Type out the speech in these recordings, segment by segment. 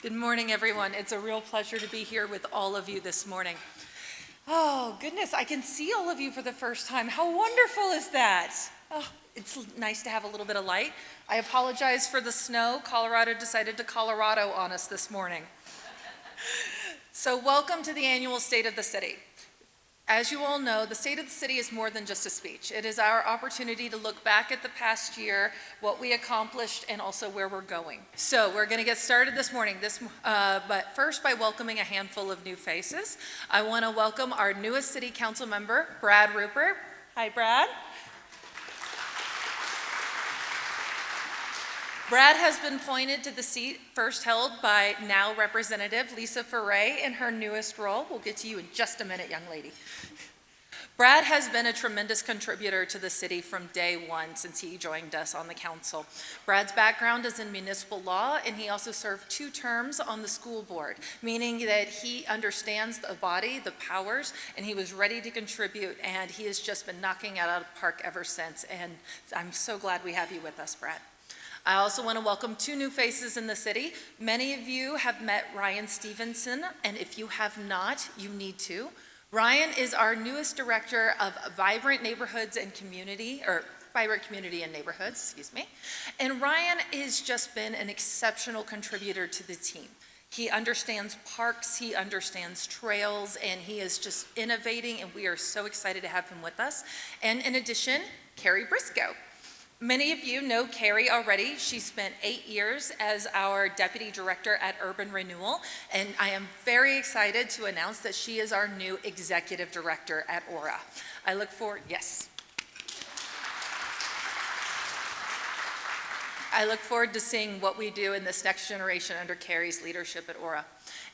Good morning, everyone. It's a real pleasure to be here with all of you this morning. Oh, goodness, I can see all of you for the first time. How wonderful is that? Oh, it's nice to have a little bit of light. I apologize for the snow. Colorado decided to Colorado on us this morning. So welcome to the annual State of the City. As you all know, the State of the City is more than just a speech. It is our opportunity to look back at the past year, what we accomplished, and also where we're going. So we're going to get started this morning, but first by welcoming a handful of new faces. I want to welcome our newest City Council member, Brad Rupert. Hi, Brad. Brad has been appointed to the seat first held by now Representative Lisa Ferre in her newest role. We'll get to you in just a minute, young lady. Brad has been a tremendous contributor to the city from day one since he joined us on the council. Brad's background is in municipal law, and he also served 2 terms on the school board, meaning that he understands the body, the powers, and he was ready to contribute, and he has just been knocking it out of the park ever since, and I'm so glad we have you with us, Brad. I also want to welcome 2 new faces in the city. Many of you have met Ryan Stevenson, and if you have not, you need to. Ryan is our newest director of Vibrant Neighborhoods and Community, or Vibrant Community and Neighborhoods, excuse me. And Ryan has just been an exceptional contributor to the team. He understands parks, he understands trails, and he is just innovating, and we are so excited to have him with us. And in addition, Carrie Briscoe. Many of you know Carrie already. She spent 8 years as our Deputy Director at Urban Renewal, and I am very excited to announce that she is our new Executive Director at Aura. I look forward, yes. I look forward to seeing what we do in this next generation under Carrie's leadership at Aura.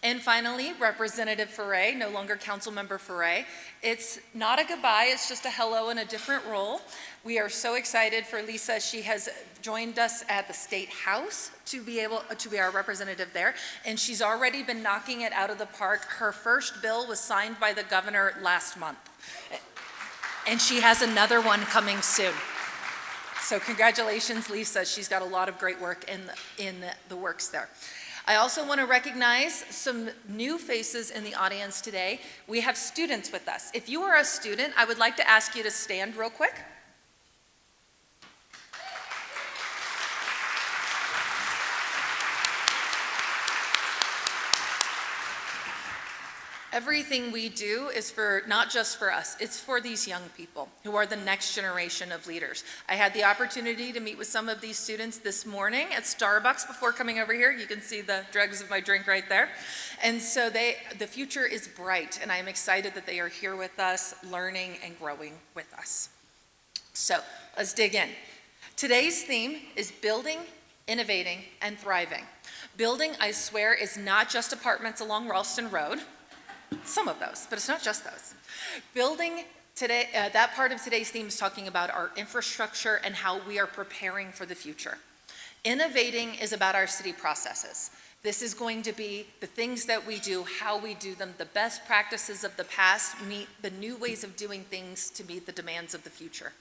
And finally, Representative Ferre, no longer Councilmember Ferre. It's not a goodbye, it's just a hello in a different role. We are so excited for Lisa. She has joined us at the State House to be our representative there, and she's already been knocking it out of the park. Her first bill was signed by the governor last month, and she has another one coming soon. So congratulations, Lisa. She's got a lot of great work in the works there. I also want to recognize some new faces in the audience today. We have students with us. If you are a student, I would like to ask you to stand real quick. Everything we do is for not just for us, it's for these young people who are the next generation of leaders. I had the opportunity to meet with some of these students this morning at Starbucks before coming over here. You can see the dregs of my drink right there. And so the future is bright, and I'm excited that they are here with us, learning and growing with us. So let's dig in. Today's theme is building, innovating, and thriving. Building, I swear, is not just apartments along Ralston Road. Some of those, but it's not just those. Building today, that part of today's theme is talking about our infrastructure and how we are preparing for the future. Innovating is about our city processes. This is going to be the things that we do, how we do them, the best practices of the past meet the new ways of doing things to meet the demands of the future.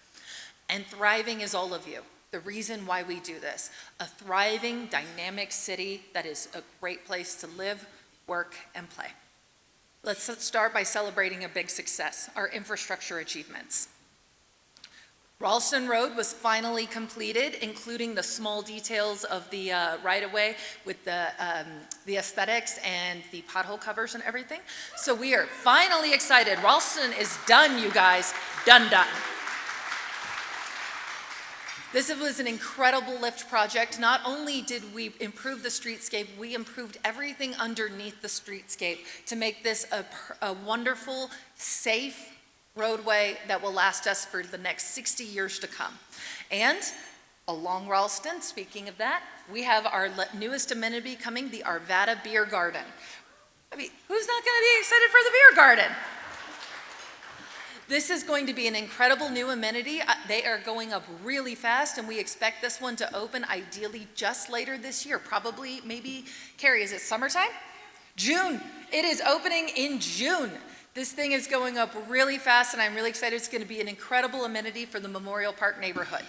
And thriving is all of you. The reason why we do this. A thriving, dynamic city that is a great place to live, work, and play. Let's start by celebrating a big success, our infrastructure achievements. Ralston Road was finally completed, including the small details of the right-of-way with the aesthetics and the pothole covers and everything. So we are finally excited. Ralston is done, you guys. Done. This was an incredible lift project. Not only did we improve the streetscape, we improved everything underneath the streetscape to make this a wonderful, safe roadway that will last us for the next 60 years to come. And along Ralston, speaking of that, we have our newest amenity coming, the Arvada Beer Garden. I mean, who's not going to be excited for the beer garden? This is going to be an incredible new amenity. They are going up really fast, and we expect this one to open ideally just later this year. Probably, maybe, Carrie, is it summertime? June. It is opening in June. This thing is going up really fast, and I'm really excited. It's going to be an incredible amenity for the Memorial Park neighborhood.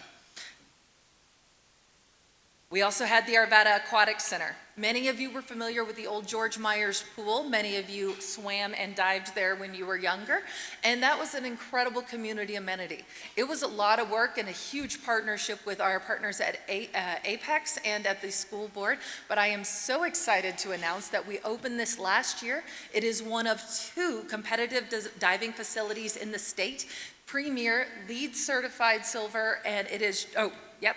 We also had the Arvada Aquatic Center. Many of you were familiar with the old George Myers pool. Many of you swam and dived there when you were younger, and that was an incredible community amenity. It was a lot of work and a huge partnership with our partners at Apex and at the school board, but I am so excited to announce that we opened this last year. It is one of 2 competitive diving facilities in the state, premier, LEED certified silver, and it is,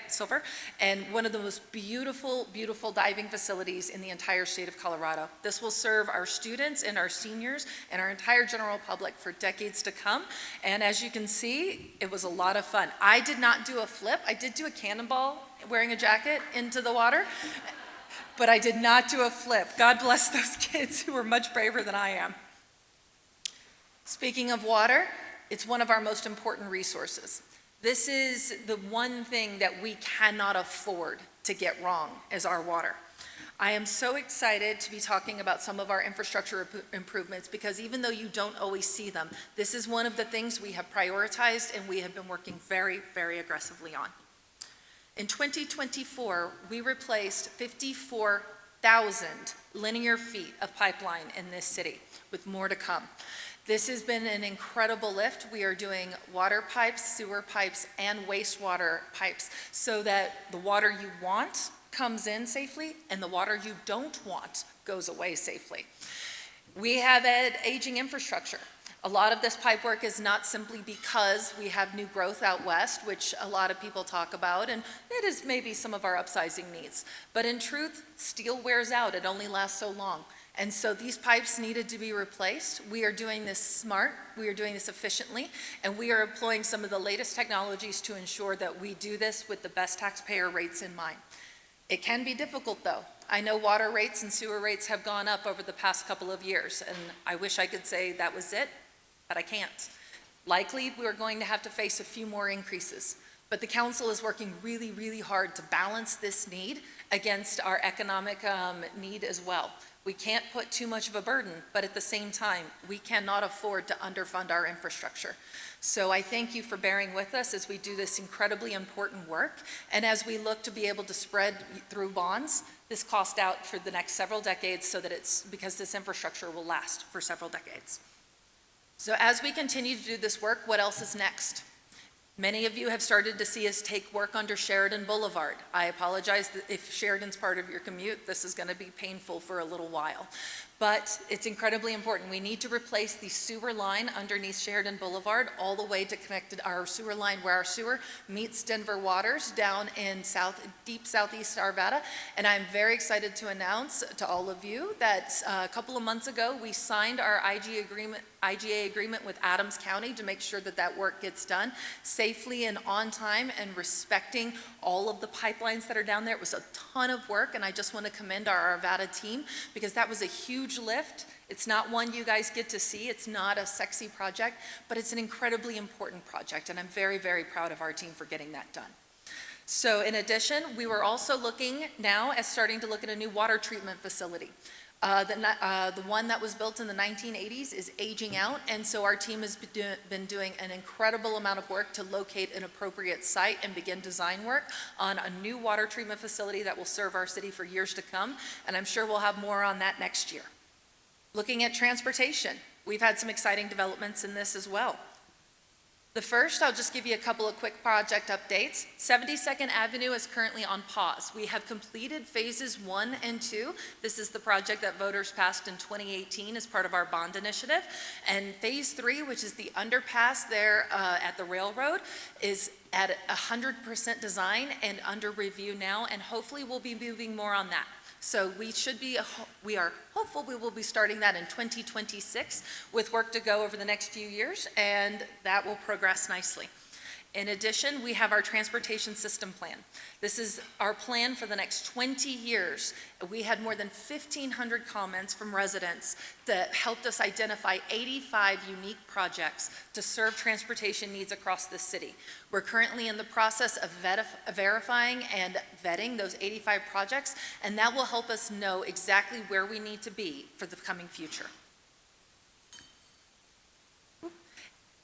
silver, and one of the most beautiful, beautiful diving facilities in the entire state of Colorado. This will serve our students and our seniors and our entire general public for decades to come. And as you can see, it was a lot of fun. I did not do a flip. I did do a cannonball wearing a jacket into the water, but I did not do a flip. God bless those kids who were much braver than I am. Speaking of water, it's one of our most important resources. This is the one thing that we cannot afford to get wrong is our water. I am so excited to be talking about some of our infrastructure improvements because even though you don't always see them, this is one of the things we have prioritized and we have been working very, very aggressively on. In 2024, we replaced 54,000 linear feet of pipeline in this city, with more to come. This has been an incredible lift. We are doing water pipes, sewer pipes, and wastewater pipes so that the water you want comes in safely and the water you don't want goes away safely. We have an aging infrastructure. A lot of this pipe work is not simply because we have new growth out west, which a lot of people talk about, and it is maybe some of our upsizing needs. But in truth, steel wears out. It only lasts so long. And so these pipes needed to be replaced. We are doing this smart, we are doing this efficiently, and we are employing some of the latest technologies to ensure that we do this with the best taxpayer rates in mind. It can be difficult though. I know water rates and sewer rates have gone up over the past couple of years, and I wish I could say that was it, but I can't. Likely, we're going to have to face a few more increases, but the council is working really, really hard to balance this need against our economic need as well. We can't put too much of a burden, but at the same time, we cannot afford to underfund our infrastructure. So I thank you for bearing with us as we do this incredibly important work. And as we look to be able to spread through bonds, this cost out for the next several decades so that because this infrastructure will last for several decades. So as we continue to do this work, what else is next? Many of you have started to see us take work under Sheridan Boulevard. I apologize if Sheridan's part of your commute. This is going to be painful for a little while. But it's incredibly important. We need to replace the sewer line underneath Sheridan Boulevard all the way to connect our sewer line where our sewer meets Denver Waters down in deep southeast Arvada. And I'm very excited to announce to all of you that a couple of months ago, we signed our IGA agreement with Adams County to make sure that that work gets done safely and on time and respecting all of the pipelines that are down there. It was a ton of work, and I just want to commend our Arvada team because that was a huge lift. It's not one you guys get to see. It's not a sexy project, but it's an incredibly important project, and I'm very, very proud of our team for getting that done. So in addition, we were also looking now at starting to look at a new water treatment facility. The one that was built in the 1980s is aging out, and so our team has been doing an incredible amount of work to locate an appropriate site and begin design work on a new water treatment facility that will serve our city for years to come, and I'm sure we'll have more on that next year. Looking at transportation, we've had some exciting developments in this as well. The first, I'll just give you a couple of quick project updates. 72nd Avenue is currently on pause. We have completed phases 1 and 2. This is the project that voters passed in 2018 as part of our bond initiative. And phase 3, which is the underpass there at the railroad, is at 100% design and under review now, and hopefully we'll be moving more on that. So we are hopeful we will be starting that in 2026 with work to go over the next few years, and that will progress nicely. In addition, we have our transportation system plan. This is our plan for the next 20 years. We had more than 1,500 comments from residents that helped us identify 85 unique projects to serve transportation needs across the city. We're currently in the process of verifying and vetting those 85 projects, and that will help us know exactly where we need to be for the coming future.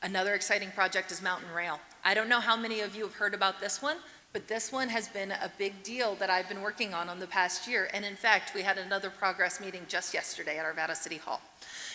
Another exciting project is Mountain Rail. I don't know how many of you have heard about this one, But this one has been a big deal that I've been working on the past year. And in fact, we had another progress meeting just yesterday at Arvada City Hall.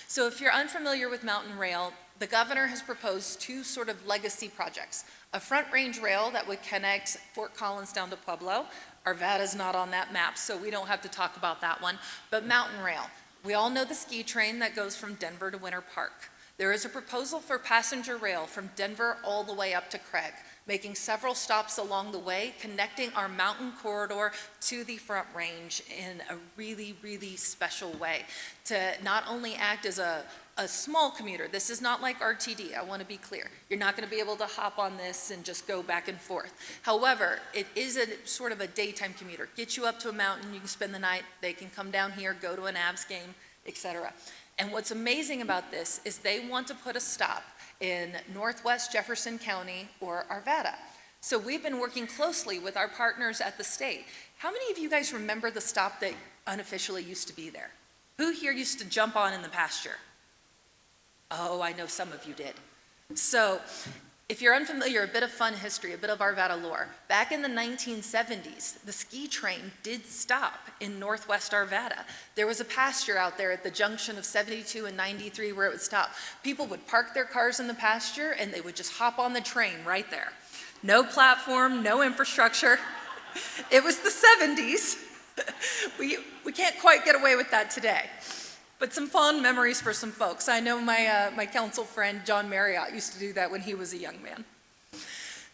So if you're unfamiliar with Mountain Rail, the governor has proposed two sort of legacy projects. A front range rail that would connect Fort Collins down to Pueblo. Arvada's not on that map, so we don't have to talk about that one. But Mountain Rail, we all know the ski train that goes from Denver to Winter Park. There is a proposal for passenger rail from Denver all the way up to Craig, making several stops along the way, connecting our mountain corridor to the Front Range in a really, really special way to not only act as a small commuter. This is not like RTD, I want to be clear. You're not going to be able to hop on this and just go back and forth. However, it is a sort of a daytime commuter. Get you up to a mountain, you can spend the night, they can come down here, go to an Avs game, etc. And what's amazing about this is they want to put a stop in Northwest Jefferson County or Arvada. So we've been working closely with our partners at the state. How many of you guys remember the stop that unofficially used to be there? Who here used to jump on in the pasture? Oh, I know some of you did. So if you're unfamiliar, a bit of fun history, a bit of Arvada lore. Back in the 1970s, the ski train did stop in Northwest Arvada. There was a pasture out there at the junction of 72 and 93 where it would stop. People would park their cars in the pasture and they would just hop on the train right there. No platform, no infrastructure. It was the 70s. We can't quite get away with that today. But some fond memories for some folks. I know my council friend, John Marriott, used to do that when he was a young man.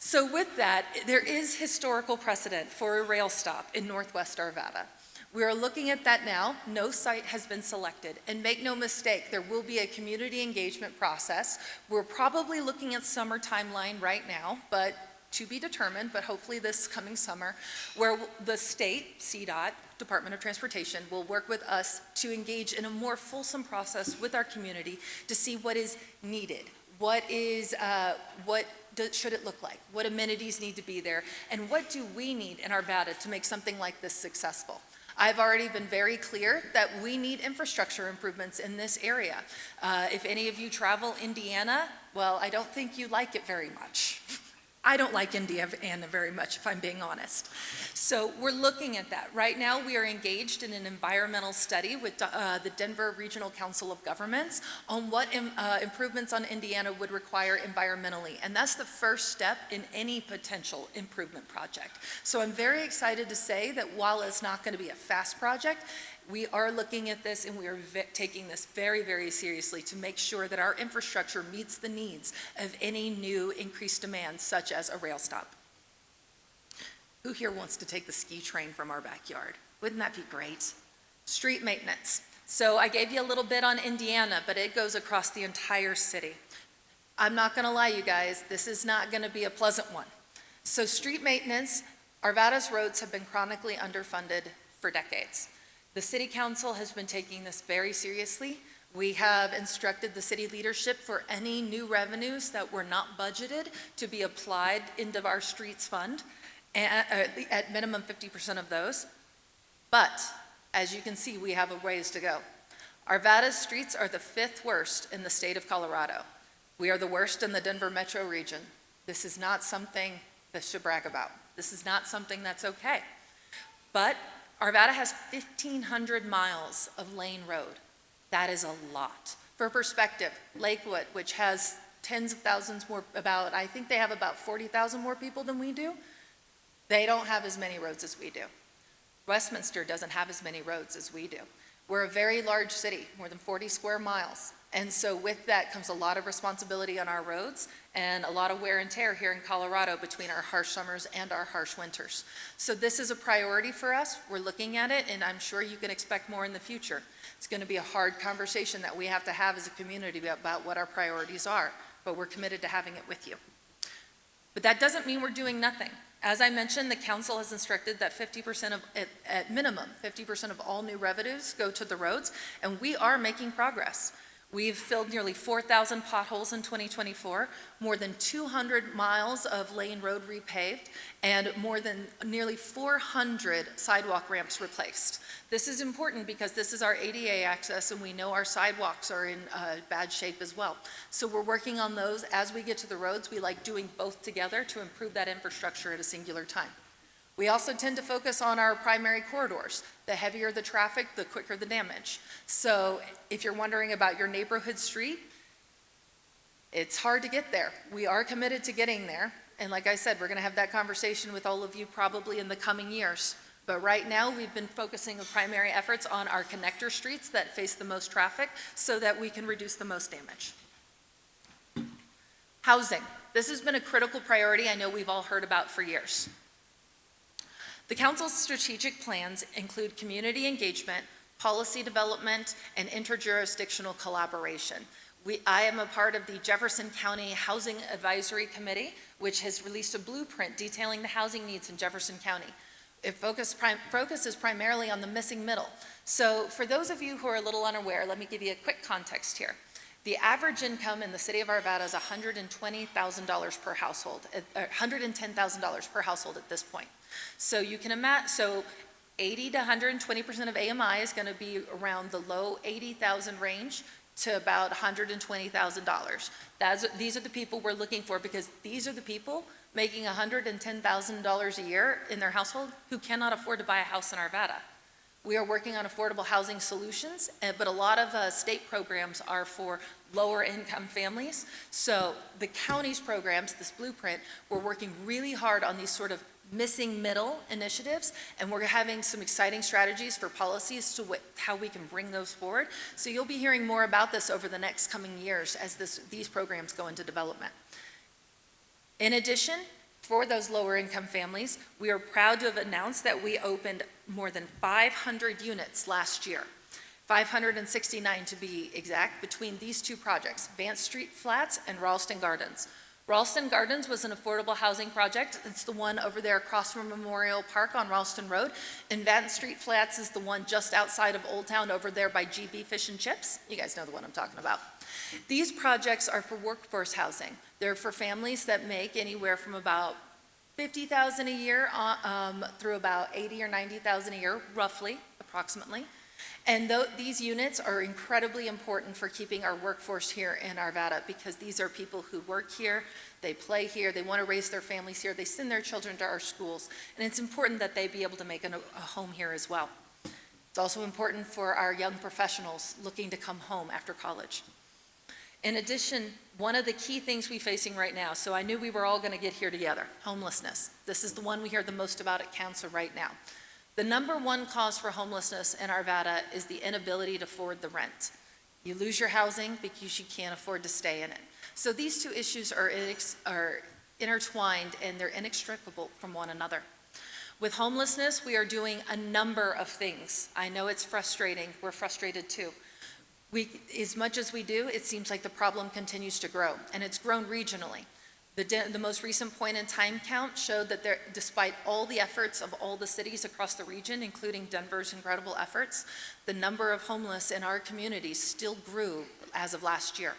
So with that, there is historical precedent for a rail stop in Northwest Arvada. We are looking at that now. No site has been selected. And make no mistake, there will be a community engagement process. We're probably looking at summer timeline right now, but to be determined, but hopefully this coming summer, where the state, CDOT, Department of Transportation, will work with us to engage in a more fulsome process with our community to see what is needed, what should it look like, what amenities need to be there, and what do we need in Arvada to make something like this successful. I've already been very clear that we need infrastructure improvements in this area. If any of you travel Indiana, well, I don't think you like it very much. I don't like Indiana very much, if I'm being honest. So we're looking at that. Right now, we are engaged in an environmental study with the Denver Regional Council of Governments on what improvements on Indiana would require environmentally. And that's the first step in any potential improvement project. So I'm very excited to say that while it's not going to be a fast project, we are looking at this and we are taking this very, very seriously to make sure that our infrastructure meets the needs of any new increased demand, such as a rail stop. Who here wants to take the ski train from our backyard? Wouldn't that be great? Street maintenance. So I gave you a little bit on Indiana, but it goes across the entire city. I'm not going to lie, you guys, this is not going to be a pleasant one. So street maintenance, Arvada's roads have been chronically underfunded for decades. The City Council has been taking this very seriously. We have instructed the city leadership for any new revenues that were not budgeted to be applied into our streets fund, at minimum 50% of those. But as you can see, we have a ways to go. Arvada's streets are the 5th worst in the state of Colorado. We are the worst in the Denver metro region. This is not something that should brag about. This is not something that's okay. But Arvada has 1,500 miles of lane road. That is a lot. For perspective, Lakewood, which has tens of thousands more, I think they have about 40,000 more people than we do, they don't have as many roads as we do. Westminster doesn't have as many roads as we do. We're a very large city, more than 40 square miles. And so with that comes a lot of responsibility on our roads and a lot of wear and tear here in Colorado between our harsh summers and our harsh winters. So this is a priority for us. We're looking at it, and I'm sure you can expect more in the future. It's going to be a hard conversation that we have to have as a community about what our priorities are, but we're committed to having it with you. But that doesn't mean we're doing nothing. As I mentioned, the council has instructed that 50% at minimum, 50% of all new revenues go to the roads, and we are making progress. We've filled nearly 4,000 potholes in 2024, more than 200 miles of lane road repaved, and more than nearly 400 sidewalk ramps replaced. This is important because this is our ADA access, and we know our sidewalks are in bad shape as well. So we're working on those. As we get to the roads, we like doing both together to improve that infrastructure at a singular time. We also tend to focus on our primary corridors. The heavier the traffic, the quicker the damage. So if you're wondering about your neighborhood street, it's hard to get there. We are committed to getting there. And like I said, we're going to have that conversation with all of you probably in the coming years. But right now, we've been focusing on primary efforts on our connector streets that face the most traffic so that we can reduce the most damage. Housing. This has been a critical priority I know we've all heard about for years. The Council's strategic plans include community engagement, policy development, and interjurisdictional collaboration. I am a part of the Jefferson County Housing Advisory Committee, which has released a blueprint detailing the housing needs in Jefferson County. It focuses primarily on the missing middle. So for those of you who are a little unaware, let me give you a quick context here. The average income in the city of Arvada is $120,000 per household, $110,000 per household at this point. So you can imagine, so 80 to 120% of AMI is going to be around the low 80,000 range to about $120,000. These are the people we're looking for, because these are the people making $110,000 a year in their household who cannot afford to buy a house in Arvada. We are working on affordable housing solutions, but a lot of state programs are for lower income families. So the county's programs, this blueprint, we're working really hard on these sort of missing middle initiatives, and we're having some exciting strategies for policies to how we can bring those forward. So you'll be hearing more about this over the next coming years as these programs go into development. In addition, for those lower income families, we are proud to have announced that we opened more than 500 units last year, 569 to be exact, between these two projects, Vance Street Flats and Ralston Gardens. Ralston Gardens was an affordable housing project. It's the one over there across from Memorial Park on Ralston Road. And Vance Street Flats is the one just outside of Old Town over there by GB Fish and Chips. You guys know the one I'm talking about. These projects are for workforce housing. They're for families that make anywhere from about $50,000 a year through about $80,000 or $90,000 a year, roughly, approximately. And these units are incredibly important for keeping our workforce here in Arvada, because these are people who work here, they play here, they want to raise their families here, they send their children to our schools, and it's important that they be able to make a home here as well. It's also important for our young professionals looking to come home after college. In addition, one of the key things we're facing right now, so I knew we were all going to get here together, homelessness. This is the one we hear the most about at council right now. The number one cause for homelessness in Arvada is the inability to afford the rent. You lose your housing because you can't afford to stay in it. So these two issues are intertwined, and they're inextricable from one another. With homelessness, we are doing a number of things. I know it's frustrating. We're frustrated too. As much as we do, it seems like the problem continues to grow, and it's grown regionally. The most recent point in time count showed that despite all the efforts of all the cities across the region, including Denver's incredible efforts, the number of homeless in our communities still grew as of last year.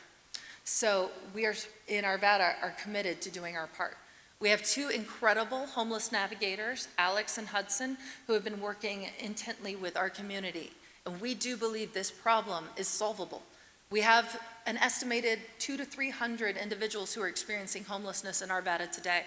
So we in Arvada are committed to doing our part. We have two incredible homeless navigators, Alex and Hudson, who have been working intently with our community. And we do believe this problem is solvable. We have an estimated 200 to 300 individuals who are experiencing homelessness in Arvada today.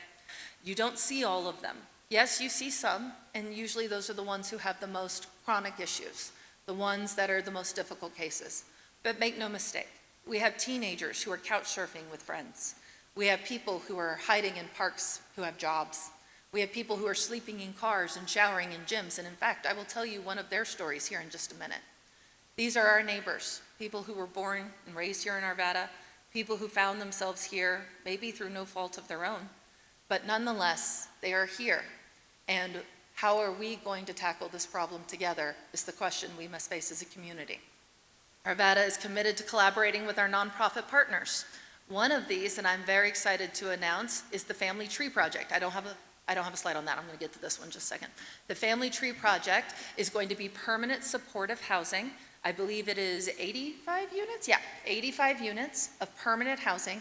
You don't see all of them. Yes, you see some, and usually those are the ones who have the most chronic issues, the ones that are the most difficult cases. But make no mistake, we have teenagers who are couch surfing with friends. We have people who are hiding in parks who have jobs. We have people who are sleeping in cars and showering in gyms. And in fact, I will tell you one of their stories here in just a minute. These are our neighbors, people who were born and raised here in Arvada, people who found themselves here, maybe through no fault of their own. But nonetheless, they are here. And how are we going to tackle this problem together is the question we must face as a community. Arvada is committed to collaborating with our nonprofit partners. One of these, and I'm very excited to announce, is the Family Tree Project. I don't have a slide on that. I'm going to get to this one in just a second. The Family Tree Project is going to be permanent supportive housing. I believe it is 85 units? Yeah, 85 units of permanent housing,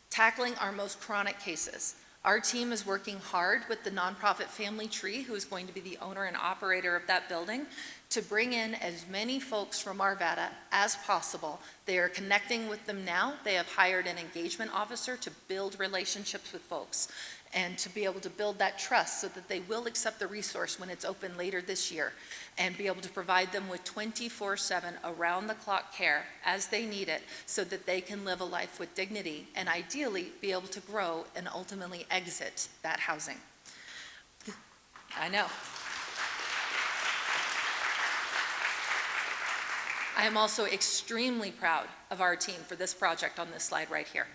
tackling our most chronic cases. Our team is working hard with the nonprofit Family Tree, who is going to be the owner and operator of that building, to bring in as many folks from Arvada as possible. They are connecting with them now. They have hired an engagement officer to build relationships with folks and to be able to build that trust so that they will accept the resource when it's open later this year and be able to provide them with 24/7 around-the-clock care as they need it so that they can live a life with dignity and ideally be able to grow and ultimately exit that housing. I know. I am also extremely proud of our team for this project on this slide right here.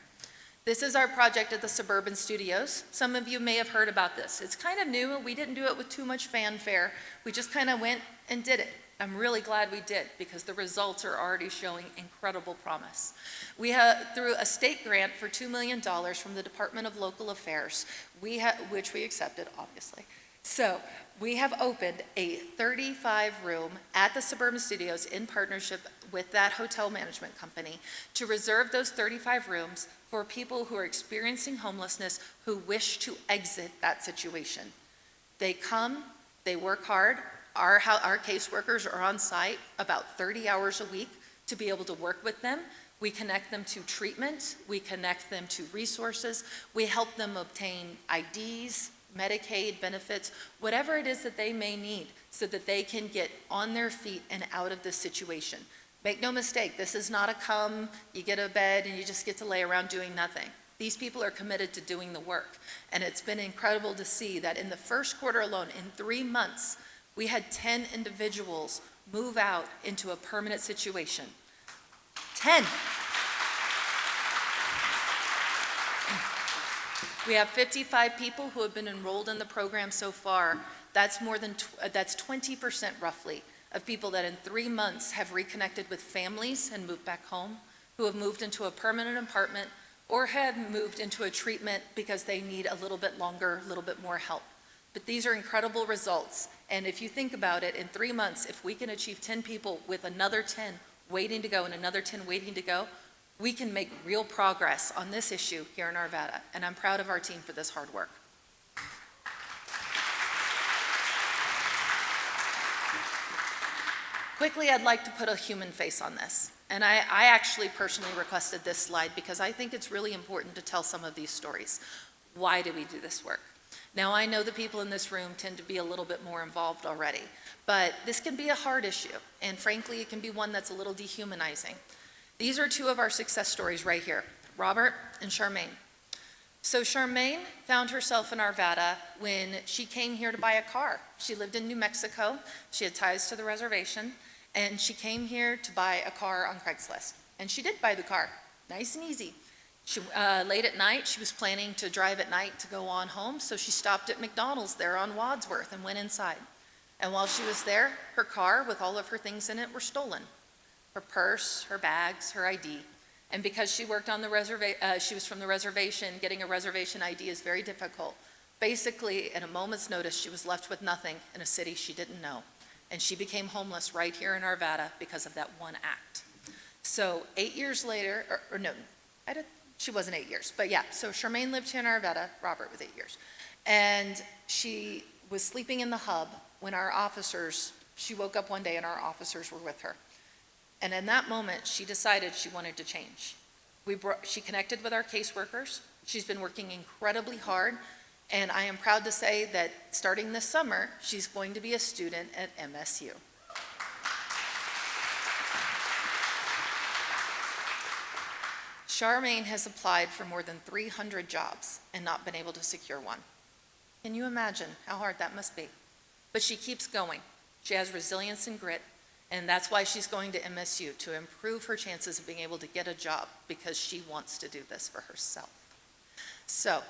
This is our project at the Suburban Studios. Some of you may have heard about this. It's kind of new. We didn't do it with too much fanfare. We just kind of went and did it. I'm really glad we did because the results are already showing incredible promise. We have, through a state grant for $2 million from the Department of Local Affairs, which we accepted, obviously. So we have opened a 35-room at the Suburban Studios in partnership with that hotel management company to reserve those 35 rooms for people who are experiencing homelessness who wish to exit that situation. They come, they work hard. Our caseworkers are on site about 30 hours a week to be able to work with them. We connect them to treatment. We connect them to resources. We help them obtain IDs, Medicaid benefits, whatever it is that they may need so that they can get on their feet and out of this situation. Make no mistake, this is not a come, you get a bed and you just get to lay around doing nothing. These people are committed to doing the work. And it's been incredible to see that in the first quarter alone, in 3 months, we had 10 individuals move out into a permanent situation. 10. We have 55 people who have been enrolled in the program so far. That's more than, that's 20% roughly of people that in 3 months have reconnected with families and moved back home, who have moved into a permanent apartment or have moved into a treatment because they need a little bit longer, a little bit more help. But these are incredible results. And if you think about it, in 3 months, if we can achieve 10 people with another 10 waiting to go and another 10 waiting to go, we can make real progress on this issue here in Arvada, and I'm proud of our team for this hard work. Quickly, I'd like to put a human face on this, and I actually personally requested this slide because I think it's really important to tell some of these stories. Why do we do this work? Now, I know the people in this room tend to be a little bit more involved already, but this can be a hard issue, and frankly, it can be one that's a little dehumanizing. These are 2 of our success stories right here, Robert and Charmaine. So Charmaine found herself in Arvada when she came here to buy a car. She lived in New Mexico, she had ties to the reservation, and she came here to buy a car on Craigslist. And she did buy the car, nice and easy. Late at night, she was planning to drive at night to go on home, so she stopped at McDonald's there on Wadsworth and went inside. And while she was there, her car with all of her things in it were stolen. Her purse, her bags, her ID. And because she worked on the she was from the reservation, getting a reservation ID is very difficult. Basically, in a moment's notice, she was left with nothing in a city she didn't know. And she became homeless right here in Arvada because of that one act. So 8 years later, she wasn't 8 years, but yeah, so Charmaine lived here in Arvada, Robert was 8 years. And she was sleeping in the hub when she woke up one day and our officers were with her. And in that moment, she decided she wanted to change. She connected with our caseworkers. She's been working incredibly hard, and I am proud to say that starting this summer, she's going to be a student at MSU. Charmaine has applied for more than 300 jobs and not been able to secure one. Can you imagine how hard that must be? But she keeps going. She has resilience and grit. And that's why she's going to MSU, to improve her chances of being able to get a job because she wants to do this for herself. So,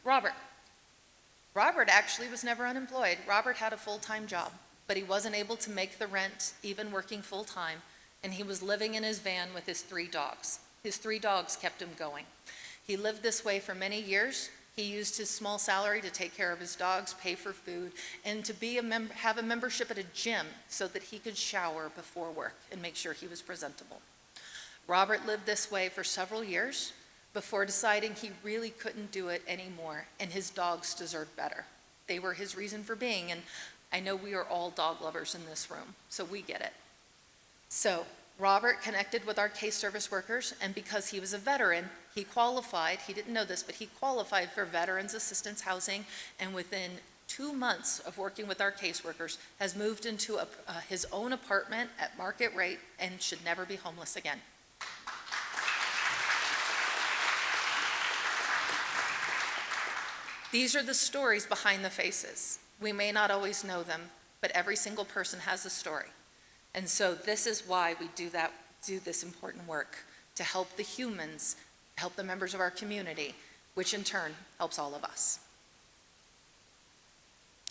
Robert actually was never unemployed. Robert had a full-time job, but he wasn't able to make the rent even working full-time, and he was living in his van with his 3 dogs. His 3 dogs kept him going. He lived this way for many years. He used his small salary to take care of his dogs, pay for food, and to have a membership at a gym so that he could shower before work and make sure he was presentable. Robert lived this way for several years before deciding he really couldn't do it anymore, and his dogs deserved better. They were his reason for being, and I know we are all dog lovers in this room, so we get it. So Robert connected with our case service workers, and because he was a veteran, he qualified, he didn't know this, but he qualified for Veterans Assistance Housing, and within 2 months of working with our caseworkers, has moved into his own apartment at market rate and should never be homeless again. These are the stories behind the faces. We may not always know them, but every single person has a story. And so this is why we do this important work, to help the humans, help the members of our community, which in turn helps all of us.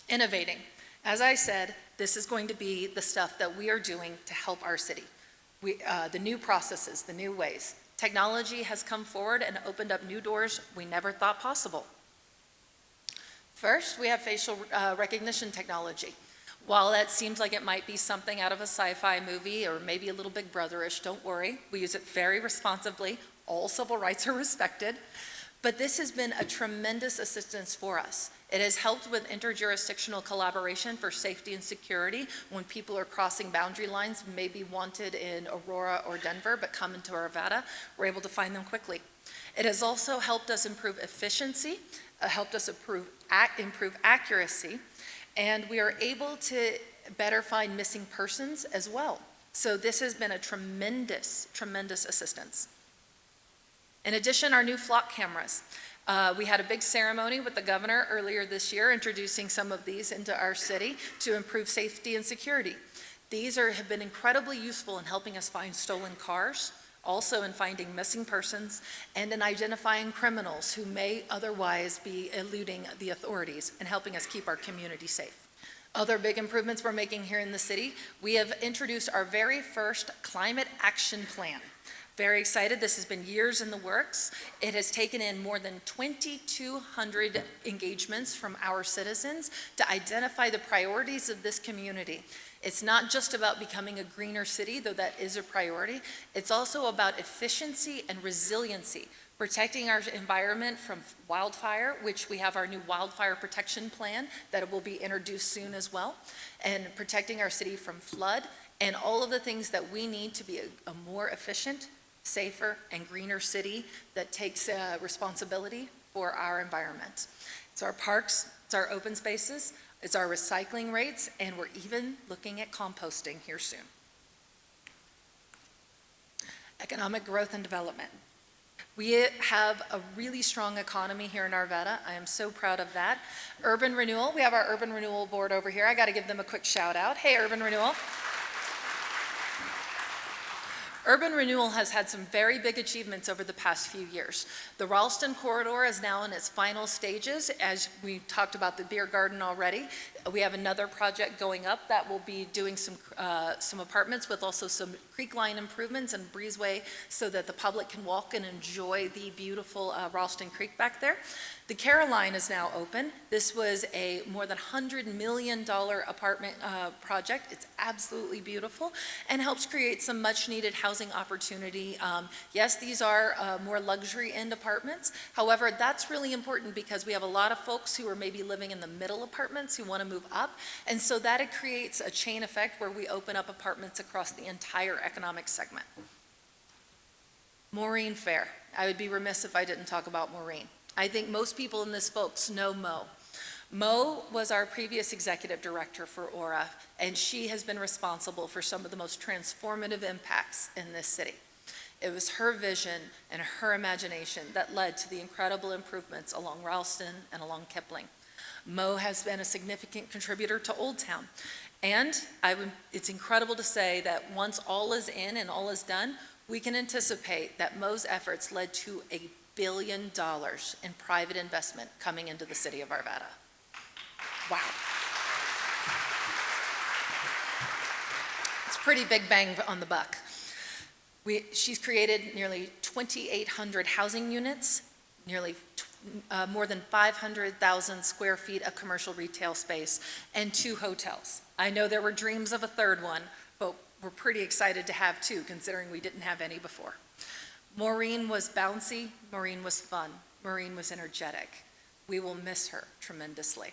Innovating. As I said, this is going to be the stuff that we are doing to help our city. The new processes, the new ways. Technology has come forward and opened up new doors we never thought possible. First, we have facial recognition technology. While that seems like it might be something out of a sci-fi movie or maybe a little Big Brother-ish, don't worry. We use it very responsibly. All civil rights are respected. But this has been a tremendous assistance for us. It has helped with interjurisdictional collaboration for safety and security when people are crossing boundary lines, maybe wanted in Aurora or Denver, but come into Arvada, we're able to find them quickly. It has also helped us improve efficiency, helped us improve accuracy, and we are able to better find missing persons as well. So this has been a tremendous, tremendous assistance. In addition, our new flock cameras. We had a big ceremony with the governor earlier this year introducing some of these into our city to improve safety and security. These have been incredibly useful in helping us find stolen cars, also in finding missing persons, and in identifying criminals who may otherwise be eluding the authorities and helping us keep our community safe. Other big improvements we're making here in the city, we have introduced our very first climate action plan. Very excited. This has been years in the works. It has taken in more than 2,200 engagements from our citizens to identify the priorities of this community. It's not just about becoming a greener city, though that is a priority. It's also about efficiency and resiliency, protecting our environment from wildfire, which we have our new wildfire protection plan that will be introduced soon as well, and protecting our city from flood, and all of the things that we need to be a more efficient, safer, and greener city that takes responsibility for our environment. It's our parks, it's our open spaces, it's our recycling rates, and we're even looking at composting here soon. Economic growth and development. We have a really strong economy here in Arvada. I am so proud of that. Urban Renewal, we have our Urban Renewal board over here. I got to give them a quick shout out. Hey, Urban Renewal. Urban Renewal has had some very big achievements over the past few years. The Ralston Corridor is now in its final stages. As we talked about the beer garden already, we have another project going up that will be doing some apartments with also some creek line improvements and breezeway so that the public can walk and enjoy the beautiful Ralston Creek back there. The Caroline is now open. This was a more than $100 million apartment project. It's absolutely beautiful and helps create some much needed housing opportunity. Yes, these are more luxury end apartments. However, that's really important because we have a lot of folks who are maybe living in the middle apartments who want to move up. And so that it creates a chain effect where we open up apartments across the entire economic segment. Maureen Fair. I would be remiss if I didn't talk about Maureen. I think most people in this folks know Mo. Mo was our previous executive director for Aura, and she has been responsible for some of the most transformative impacts in this city. It was her vision and her imagination that led to the incredible improvements along Ralston and along Kipling. Mo has been a significant contributor to Old Town. And it's incredible to say that once all is in and all is done, we can anticipate that Mo's efforts led to $1 billion in private investment coming into the city of Arvada. Wow. It's a pretty big bang on the buck. She's created nearly 2,800 housing units, nearly more than 500,000 square feet of commercial retail space and 2 hotels. I know there were dreams of a third one, but we're pretty excited to have 2, considering we didn't have any before. Maureen was bouncy, Maureen was fun, Maureen was energetic. We will miss her tremendously.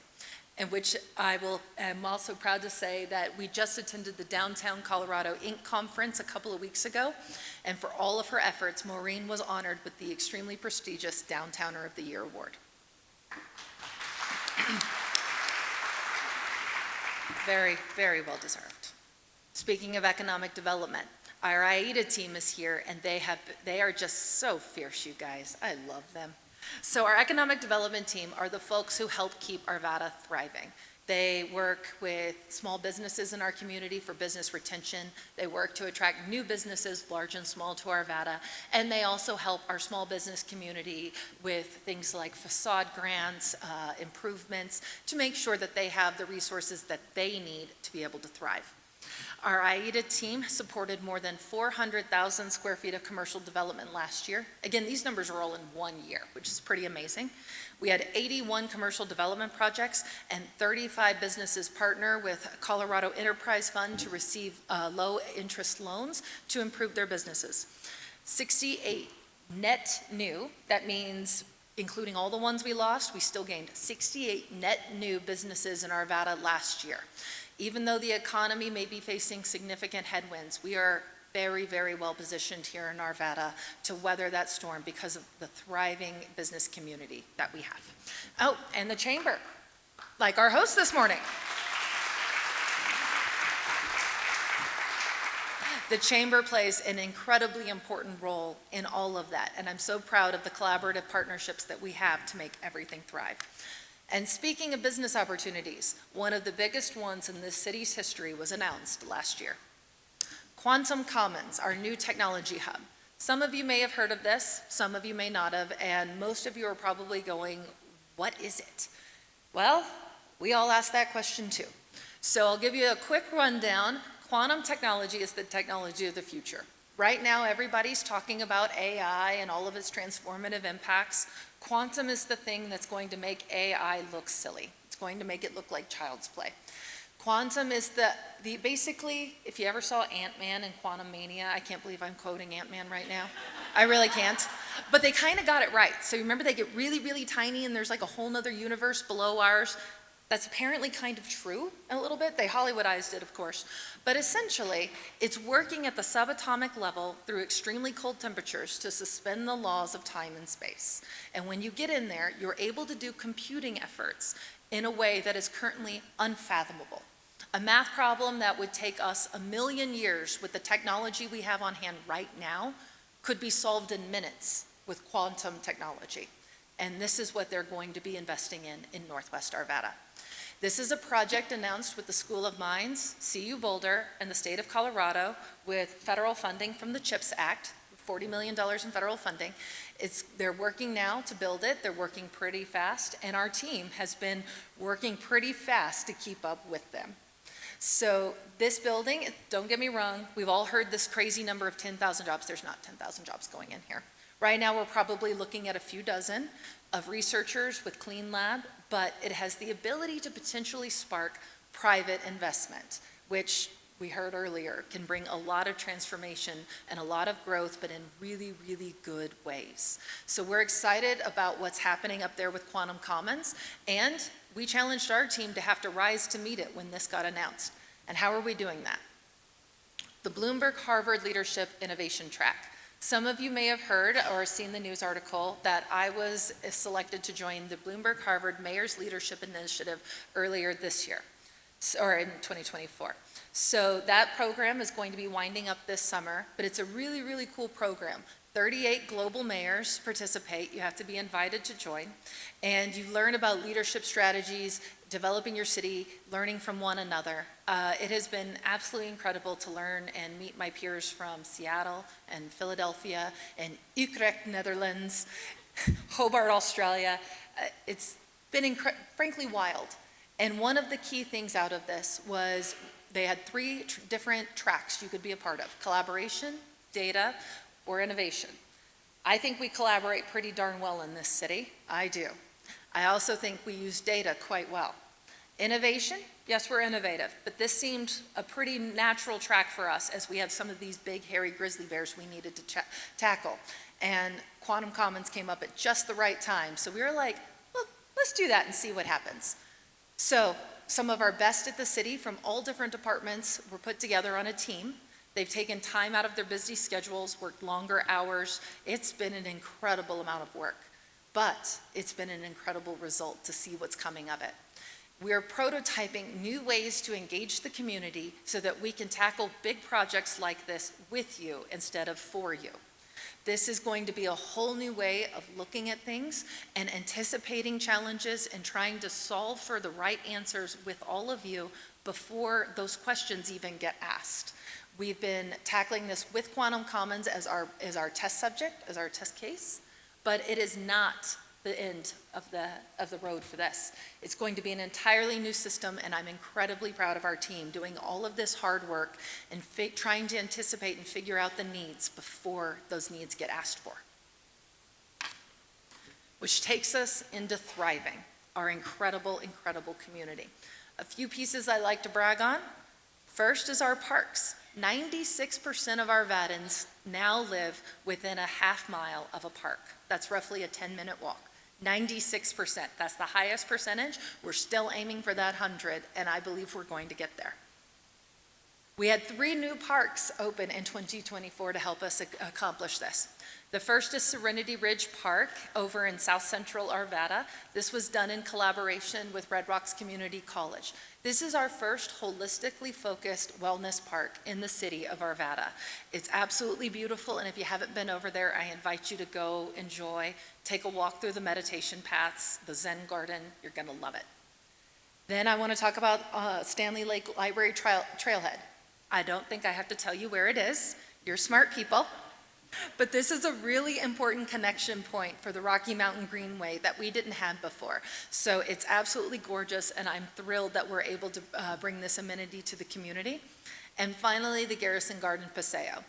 In which am also proud to say that we just attended the Downtown Colorado Inc. conference a couple of weeks ago, and for all of her efforts, Maureen was honored with the extremely prestigious Downtowner of the Year award. Very, very well deserved. Speaking of economic development, our AIDA team is here, and they are just so fierce, you guys. I love them. So our economic development team are the folks who help keep Arvada thriving. They work with small businesses in our community for business retention. They work to attract new businesses, large and small, to Arvada. And they also help our small business community with things like facade grants, improvements, to make sure that they have the resources that they need to be able to thrive. Our AIDA team supported more than 400,000 square feet of commercial development last year. Again, these numbers are all in 1 year, which is pretty amazing. We had 81 commercial development projects, and 35 businesses partner with Colorado Enterprise Fund to receive low interest loans to improve their businesses. 68 net new, that means including all the ones we lost, we still gained 68 net new businesses in Arvada last year. Even though the economy may be facing significant headwinds, we are very, very well positioned here in Arvada to weather that storm because of the thriving business community that we have. Oh, and the chamber, like our host this morning. The chamber plays an incredibly important role in all of that, and I'm so proud of the collaborative partnerships that we have to make everything thrive. And speaking of business opportunities, one of the biggest ones in this city's history was announced last year. Quantum Commons, our new technology hub. Some of you may have heard of this, some of you may not have, and most of you are probably going, what is it? Well, we all asked that question too. So I'll give you a quick rundown. Quantum technology is the technology of the future. Right now, everybody's talking about AI and all of its transformative impacts. Quantum is the thing that's going to make AI look silly. It's going to make it look like child's play. Quantum is the basically, if you ever saw Ant-Man and Quantum Mania, I can't believe I'm quoting Ant-Man right now. I really can't. But they kind of got it right. So remember, they get really, really tiny, and there's like a whole nother universe below ours. That's apparently kind of true a little bit. They Hollywoodized it, of course. But essentially, it's working at the subatomic level through extremely cold temperatures to suspend the laws of time and space. And when you get in there, you're able to do computing efforts in a way that is currently unfathomable. A math problem that would take us 1 million years with the technology we have on hand right now could be solved in minutes with quantum technology. And this is what they're going to be investing in Northwest Arvada. This is a project announced with the School of Mines, CU Boulder, and the state of Colorado with federal funding from the CHIPS Act, $40 million in federal funding. They're working now to build it. They're working pretty fast, and our team has been working pretty fast to keep up with them. So this building, don't get me wrong, we've all heard this crazy number of 10,000 jobs. There's not 10,000 jobs going in here. Right now, we're probably looking at a few dozen of researchers with Clean Lab, but it has the ability to potentially spark private investment, which we heard earlier can bring a lot of transformation and a lot of growth, but in really, really good ways. So we're excited about what's happening up there with Quantum Commons, and we challenged our team to have to rise to meet it when this got announced. And how are we doing that? The Bloomberg Harvard Leadership Innovation Track. Some of you may have heard or seen the news article that I was selected to join the Bloomberg Harvard Mayor's Leadership Initiative earlier this year, or in 2024. So that program is going to be winding up this summer, but it's a really, really cool program. 38 global mayors participate. You have to be invited to join. And you learn about leadership strategies, developing your city, learning from one another. It has been absolutely incredible to learn and meet my peers from Seattle and Philadelphia and Utrecht, Netherlands, Hobart, Australia. It's been frankly wild. And one of the key things out of this was they had 3 different tracks you could be a part of: collaboration, data, or innovation. I think we collaborate pretty darn well in this city. I do. I also think we use data quite well. Innovation, yes, we're innovative, but this seemed a pretty natural track for us as we have some of these big, hairy grizzly bears we needed to tackle. And Quantum Commons came up at just the right time. So we were like, well, let's do that and see what happens. So some of our best at the city from all different departments were put together on a team. They've taken time out of their busy schedules, worked longer hours. It's been an incredible amount of work, but it's been an incredible result to see what's coming of it. We are prototyping new ways to engage the community so that we can tackle big projects like this with you instead of for you. This is going to be a whole new way of looking at things and anticipating challenges and trying to solve for the right answers with all of you before those questions even get asked. We've been tackling this with Quantum Commons as our test subject, as our test case, but it is not the end of the road for this. It's going to be an entirely new system, and I'm incredibly proud of our team doing all of this hard work and trying to anticipate and figure out the needs before those needs get asked for. Which takes us into thriving, our incredible, incredible community. A few pieces I like to brag on. First is our parks. 96% of Arvadans now live within a half mile of a park. That's roughly a 10-minute walk. 96%, that's the highest percentage. We're still aiming for that 100, and I believe we're going to get there. We had 3 new parks open in 2024 to help us accomplish this. The first is Serenity Ridge Park over in South Central Arvada. This was done in collaboration with Red Rocks Community College. This is our first holistically focused wellness park in the city of Arvada. It's absolutely beautiful, and if you haven't been over there, I invite you to go enjoy, take a walk through the meditation paths, the Zen garden. You're gonna love it. Then I want to talk about Stanley Lake Library Trailhead. I don't think I have to tell you where it is. You're smart people. But this is a really important connection point for the Rocky Mountain Greenway that we didn't have before. So it's absolutely gorgeous, and I'm thrilled that we're able to bring this amenity to the community. And finally, the Garrison Garden Paseo.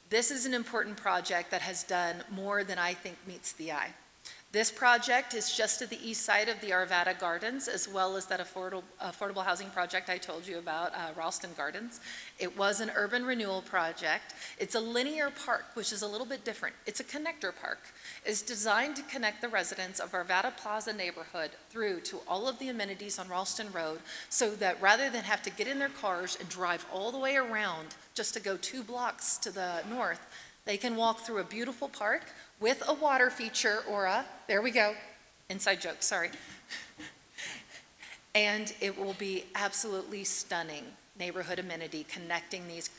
This is an important project that has done more than I think meets the eye. This project is just to the east side of the Arvada Gardens, as well as that affordable housing project I told you about, Ralston Gardens. It was an urban renewal project. It's a linear park, which is a little bit different. It's a connector park. It's designed to connect the residents of Arvada Plaza neighborhood through to all of the amenities on Ralston Road, so that rather than have to get in their cars and drive all the way around just to go 2 blocks to the north, they can walk through a beautiful park with a water feature or there we go, inside joke, sorry. And it will be absolutely stunning neighborhood amenity, connecting these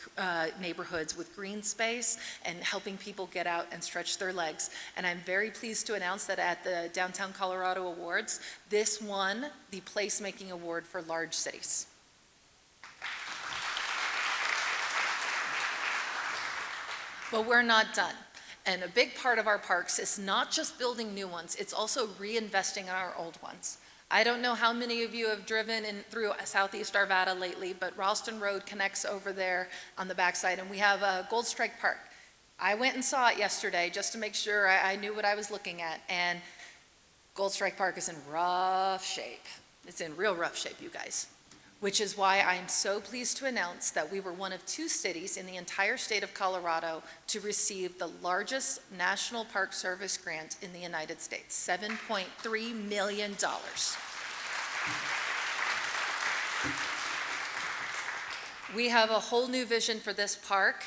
neighborhoods with green space and helping people get out and stretch their legs. And I'm very pleased to announce that at the Downtown Colorado Awards, this won the Placemaking Award for Large Cities. But we're not done. And a big part of our parks is not just building new ones, it's also reinvesting in our old ones. I don't know how many of you have driven through Southeast Arvada lately, but Ralston Road connects over there on the backside, and we have a Gold Strike Park. I went and saw it yesterday just to make sure I knew what I was looking at, and Gold Strike Park is in rough shape. It's in real rough shape, you guys. Which is why I am so pleased to announce that we were one of 2 cities in the entire state of Colorado to receive the largest National Park Service grant in the United States, $7.3 million. We have a whole new vision for this park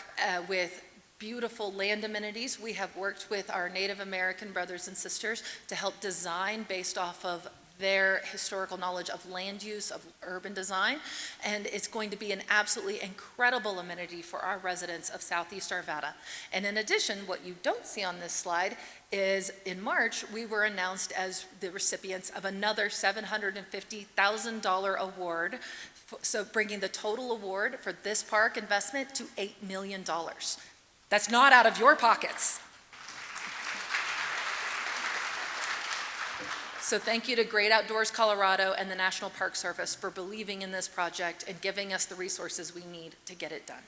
with beautiful land amenities. We have worked with our Native American brothers and sisters to help design based off of their historical knowledge of land use, of urban design, and it's going to be an absolutely incredible amenity for our residents of Southeast Arvada. And in addition, what you don't see on this slide is in March, we were announced as the recipients of another $750,000 award, so bringing the total award for this park investment to $8 million. That's not out of your pockets. So thank you to Great Outdoors Colorado and the National Park Service for believing in this project and giving us the resources we need to get it done.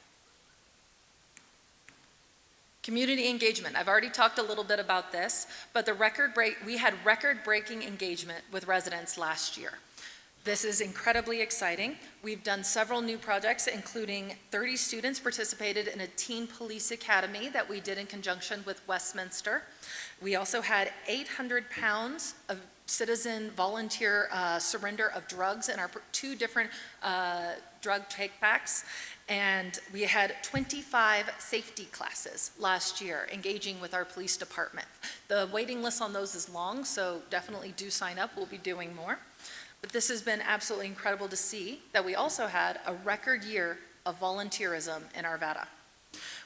Community engagement. I've already talked a little bit about this, but we had record-breaking engagement with residents last year. This is incredibly exciting. We've done several new projects, including 30 students participated in a teen police academy that we did in conjunction with Westminster. We also had 800 pounds of citizen volunteer surrender of drugs in our 2 different drug take-backs. And we had 25 safety classes last year engaging with our police department. The waiting list on those is long, so definitely do sign up. We'll be doing more. But this has been absolutely incredible to see that we also had a record year of volunteerism in Arvada.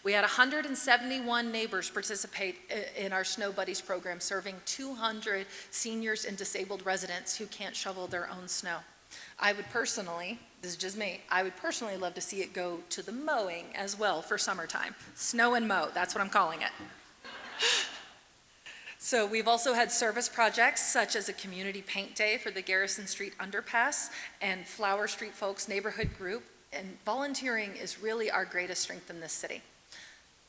We had 171 neighbors participate in our Snow Buddies program, serving 200 seniors and disabled residents who can't shovel their own snow. I would personally, this is just me, I would personally love to see it go to the mowing as well for summertime. Snow and mow, that's what I'm calling it. So we've also had service projects such as a community paint day for the Garrison Street underpass and Flower Street Folks neighborhood group, and volunteering is really our greatest strength in this city.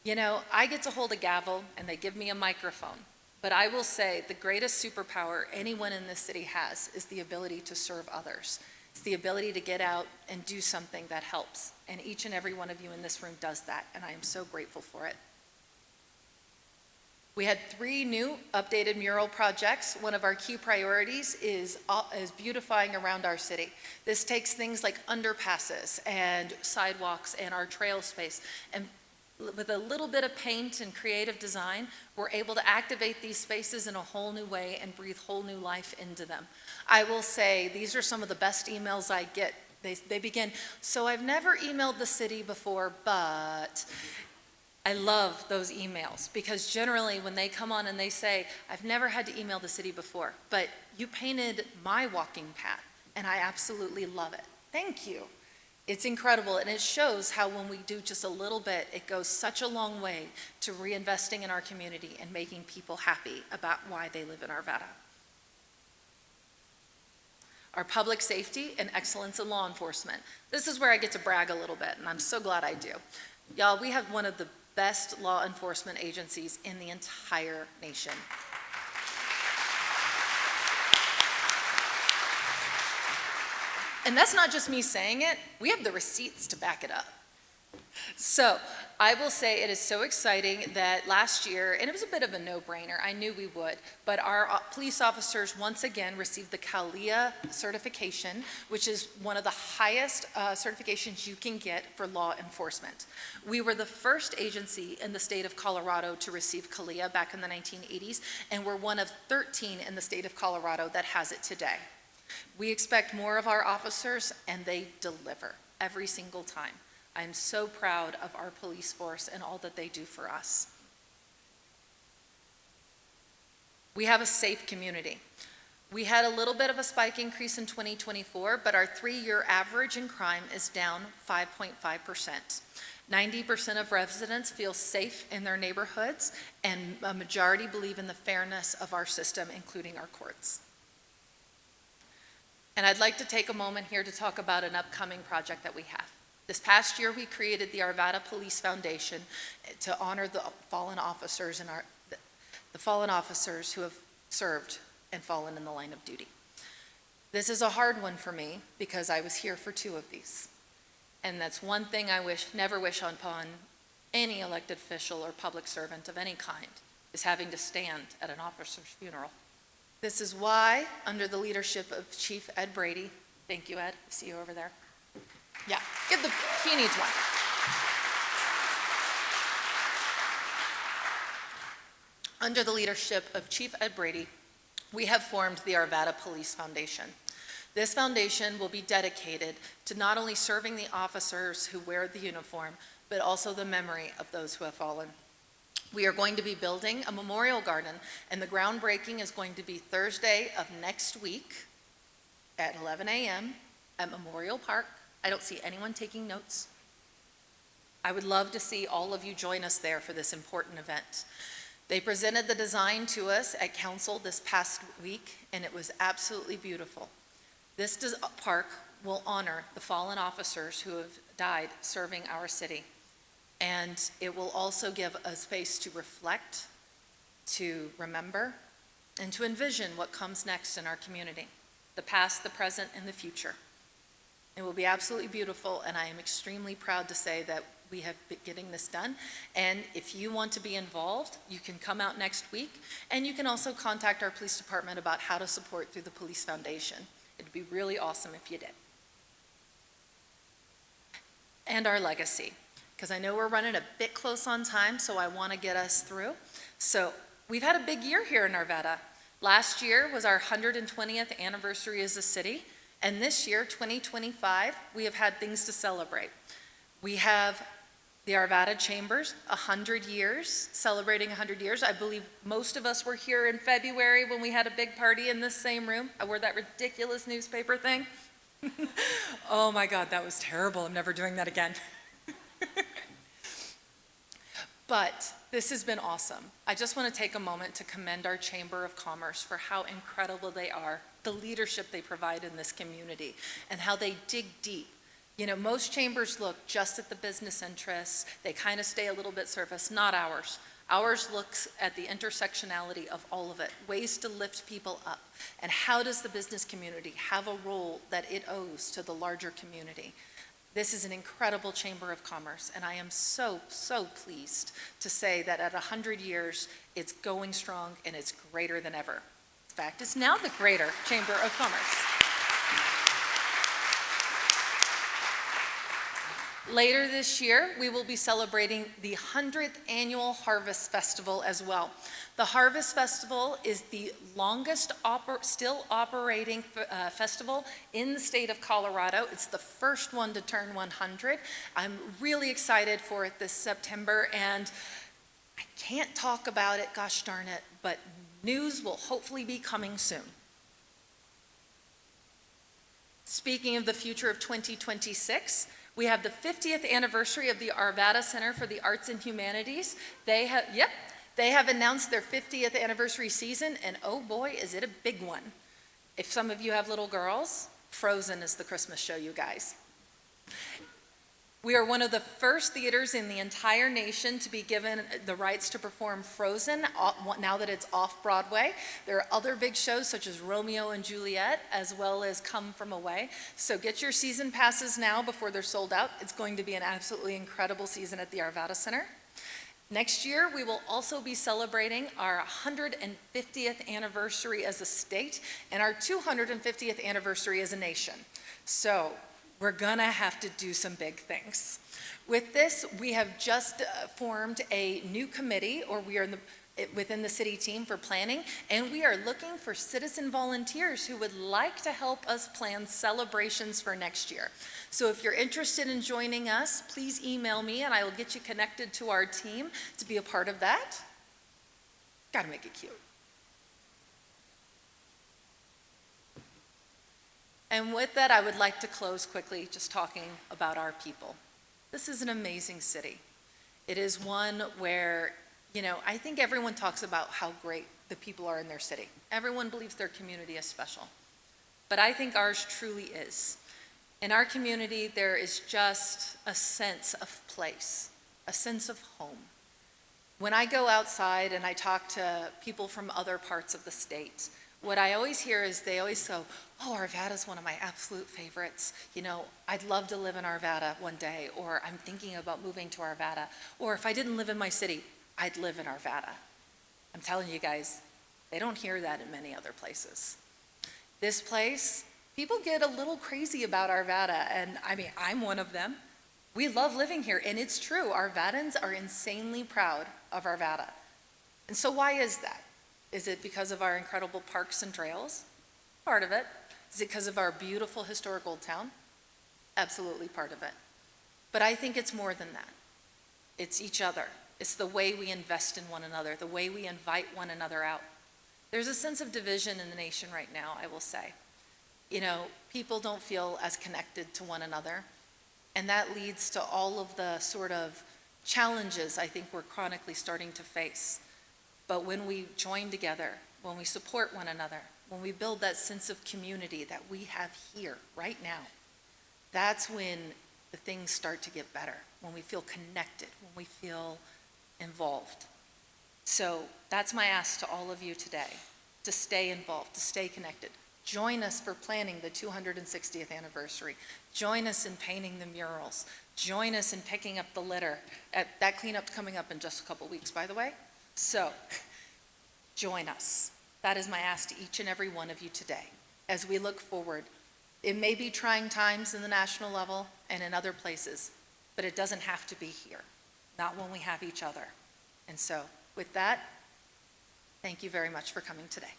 You know, I get to hold a gavel and they give me a microphone, but I will say the greatest superpower anyone in this city has is the ability to serve others. It's the ability to get out and do something that helps, and each and every one of you in this room does that, and I am so grateful for it. We had 3 new updated mural projects. One of our key priorities is beautifying around our city. This takes things like underpasses and sidewalks and our trail space, and with a little bit of paint and creative design, we're able to activate these spaces in a whole new way and breathe whole new life into them. I will say these are some of the best emails I get. They begin, so I've never emailed the city before, but I love those emails because generally when they come on and they say, I've never had to email the city before, but you painted my walking path and I absolutely love it. Thank you. It's incredible, and it shows how when we do just a little bit, it goes such a long way to reinvesting in our community and making people happy about why they live in Arvada. Our public safety and excellence in law enforcement. This is where I get to brag a little bit, and I'm so glad I do. Y'all, we have one of the best law enforcement agencies in the entire nation. And that's not just me saying it, we have the receipts to back it up. So I will say it is so exciting that last year, and it was a bit of a no-brainer, I knew we would, but our police officers once again received the CALIA certification, which is one of the highest certifications you can get for law enforcement. We were the first agency in the state of Colorado to receive CALIA back in the 1980s, and we're one of 13 in the state of Colorado that has it today. We expect more of our officers, and they deliver every single time. I'm so proud of our police force and all that they do for us. We have a safe community. We had a little bit of a spike increase in 2024, but our 3-year average in crime is down 5.5%. 90% of residents feel safe in their neighborhoods, and a majority believe in the fairness of our system, including our courts. And I'd like to take a moment here to talk about an upcoming project that we have. This past year, we created the Arvada Police Foundation to honor the fallen officers and the fallen officers who have served and fallen in the line of duty. This is a hard one for me because I was here for 2 of these. And that's one thing I never wish upon any elected official or public servant of any kind, is having to stand at an officer's funeral. This is why, under the leadership of Chief Ed Brady, thank you, Ed, I see you over there. Yeah, he needs one. Under the leadership of Chief Ed Brady, we have formed the Arvada Police Foundation. This foundation will be dedicated to not only serving the officers who wear the uniform, but also the memory of those who have fallen. We are going to be building a memorial garden, and the groundbreaking is going to be Thursday of next week at 11 a.m. at Memorial Park. I don't see anyone taking notes. I would love to see all of you join us there for this important event. They presented the design to us at council this past week, and it was absolutely beautiful. This park will honor the fallen officers who have died serving our city. And it will also give a space to reflect, to remember, and to envision what comes next in our community, the past, the present, and the future. It will be absolutely beautiful, and I am extremely proud to say that we have been getting this done. And if you want to be involved, you can come out next week, and you can also contact our police department about how to support through the Police Foundation. It'd be really awesome if you did. And our legacy, because I know we're running a bit close on time, so I want to get us through. So we've had a big year here in Arvada. Last year was our 120th anniversary as a city, and this year, 2025, we have had things to celebrate. We have the Arvada Chambers, 100 years, celebrating 100 years. I believe most of us were here in February when we had a big party in this same room. I wore that ridiculous newspaper thing. Oh my God, that was terrible. I'm never doing that again. But this has been awesome. I just want to take a moment to commend our Chamber of Commerce for how incredible they are, the leadership they provide in this community, and how they dig deep. You know, most chambers look just at the business interests. They kind of stay a little bit surface, not ours. Ours looks at the intersectionality of all of it, ways to lift people up, and how does the business community have a role that it owes to the larger community. This is an incredible Chamber of Commerce, and I am so, so pleased to say that at 100 years, it's going strong and it's greater than ever. In fact, it's now the greater Chamber of Commerce. Later this year, we will be celebrating the 100th annual Harvest Festival as well. The Harvest Festival is the longest still operating festival in the state of Colorado. It's the first one to turn 100. I'm really excited for it this September, and I can't talk about it, gosh darn it, but news will hopefully be coming soon. Speaking of the future of 2026, we have the 50th anniversary of the Arvada Center for the Arts and Humanities. They have announced their 50th anniversary season, and oh boy, is it a big one. If some of you have little girls, Frozen is the Christmas show, you guys. We are one of the first theaters in the entire nation to be given the rights to perform Frozen now that it's off Broadway. There are other big shows such as Romeo and Juliet, as well as Come From Away. So get your season passes now before they're sold out. It's going to be an absolutely incredible season at the Arvada Center. Next year, we will also be celebrating our 150th anniversary as a state and our 250th anniversary as a nation. So we're gonna have to do some big things. With this, we have just formed a new committee, or we are within the city team for planning, and we are looking for citizen volunteers who would like to help us plan celebrations for next year. So if you're interested in joining us, please email me and I will get you connected to our team to be a part of that. Gotta make it cute. And with that, I would like to close quickly just talking about our people. This is an amazing city. It is one where, you know, I think everyone talks about how great the people are in their city. Everyone believes their community is special. But I think ours truly is. In our community, there is just a sense of place, a sense of home. When I go outside and I talk to people from other parts of the state, what I always hear is they always go, oh, Arvada's one of my absolute favorites. You know, I'd love to live in Arvada one day, or I'm thinking about moving to Arvada, or if I didn't live in my city, I'd live in Arvada. I'm telling you guys, they don't hear that in many other places. This place, people get a little crazy about Arvada, and I mean, I'm one of them. We love living here, and it's true. Arvadans are insanely proud of Arvada. And so why is that? Is it because of our incredible parks and trails? Part of it. Is it because of our beautiful historic old town? Absolutely part of it. But I think it's more than that. It's each other. It's the way we invest in one another, the way we invite one another out. There's a sense of division in the nation right now, I will say. You know, people don't feel as connected to one another, and that leads to all of the sort of challenges I think we're chronically starting to face. But when we join together, when we support one another, when we build that sense of community that we have here right now, that's when the things start to get better, when we feel connected, when we feel involved. So that's my ask to all of you today, to stay involved, to stay connected. Join us for planning the 260th anniversary. Join us in painting the murals. Join us in picking up the litter. That cleanup's coming up in just a couple weeks, by the way. So join us. That is my ask to each and every one of you today. As we look forward, it may be trying times in the national level and in other places, but it doesn't have to be here, not when we have each other. And so with that, thank you very much for coming today.